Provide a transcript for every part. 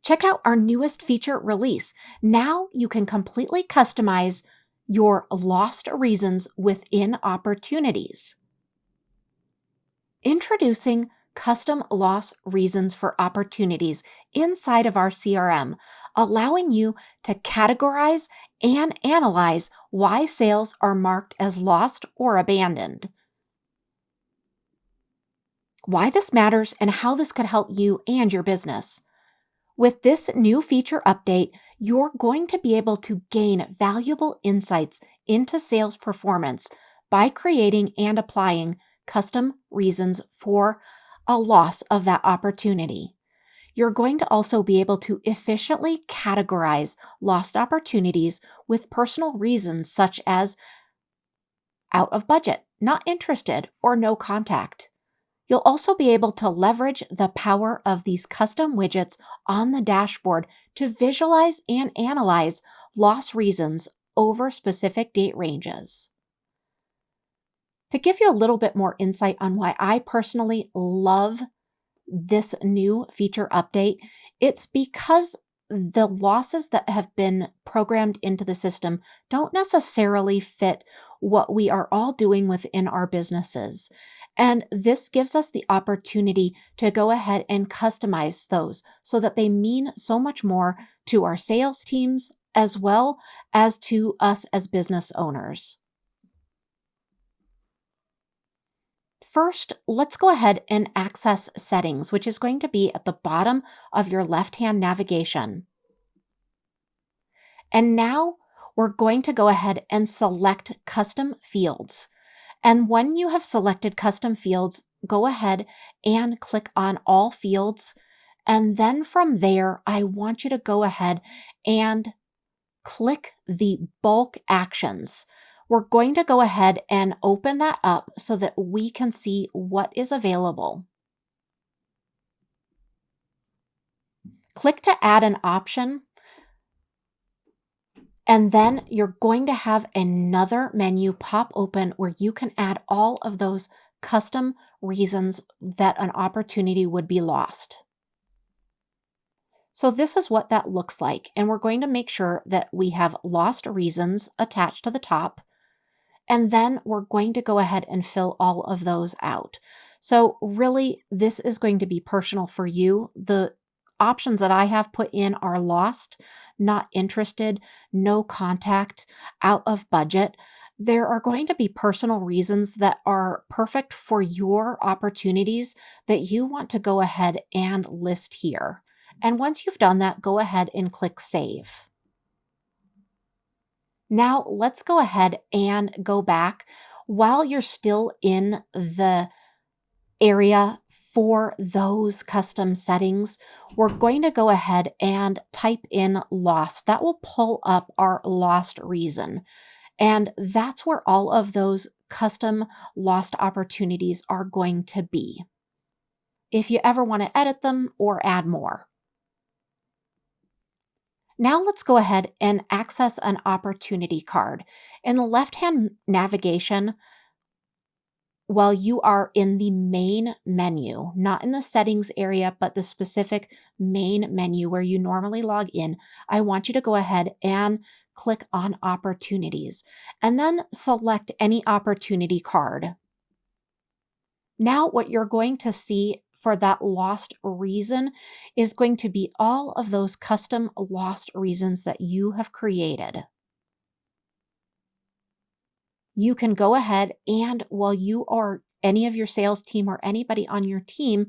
Check out our newest feature release. Now you can completely customize your lost reasons within opportunities. Introducing custom loss reasons for opportunities inside of our CRM, allowing you to categorize and analyze why sales are marked as lost or abandoned. Why this matters and how this could help you and your business. With this new feature update, you're going to be able to gain valuable insights into sales performance by creating and applying custom reasons for a loss of that opportunity. You're going to also be able to efficiently categorize lost opportunities with personal reasons such as out of budget, not interested, or no contact. You'll also be able to leverage the power of these custom widgets on the dashboard to visualize and analyze loss reasons over specific date ranges. To give you a little bit more insight on why I personally love this new feature update, it's because the losses that have been programmed into the system don't necessarily fit what we are all doing within our businesses. And this gives us the opportunity to go ahead and customize those so that they mean so much more to our sales teams as well as to us as business owners. First, let's go ahead and access settings, which is going to be at the bottom of your left-hand navigation. And now we're going to go ahead and select custom fields. And when you have selected custom fields, go ahead and click on all fields. And then from there, I want you to go ahead and click the bulk actions. We're going to go ahead and open that up so that we can see what is available. Click to add an option. And then you're going to have another menu pop open where you can add all of those custom reasons that an opportunity would be lost. So this is what that looks like. And we're going to make sure that we have lost reasons attached to the top. And then we're going to go ahead and fill all of those out. So really, this is going to be personal for you. The options that I have put in are lost, not interested, no contact, out of budget. There are going to be personal reasons that are perfect for your opportunities that you want to go ahead and list here. And once you've done that, go ahead and click Save. Now let's go ahead and go back. While you're still in the area for those custom settings, we're going to go ahead and type in lost. That will pull up our lost reason. And that's where all of those custom lost opportunities are going to be, if you ever want to edit them or add more. Now let's go ahead and access an opportunity card. In the left-hand navigation, while you are in the main menu, not in the settings area, but the specific main menu where you normally log in, I want you to go ahead and click on opportunities and then select any opportunity card. Now what you're going to see for that lost reason is going to be all of those custom lost reasons that you have created. You can go ahead and while you or any of your sales team or anybody on your team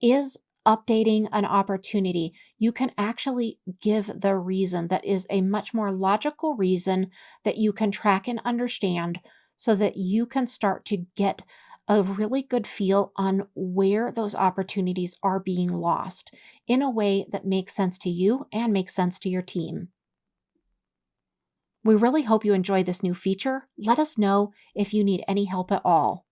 is updating an opportunity, you can actually give the reason that is a much more logical reason that you can track and understand so that you can start to get a really good feel on where those opportunities are being lost in a way that makes sense to you and makes sense to your team. We really hope you enjoy this new feature. Let us know if you need any help at all.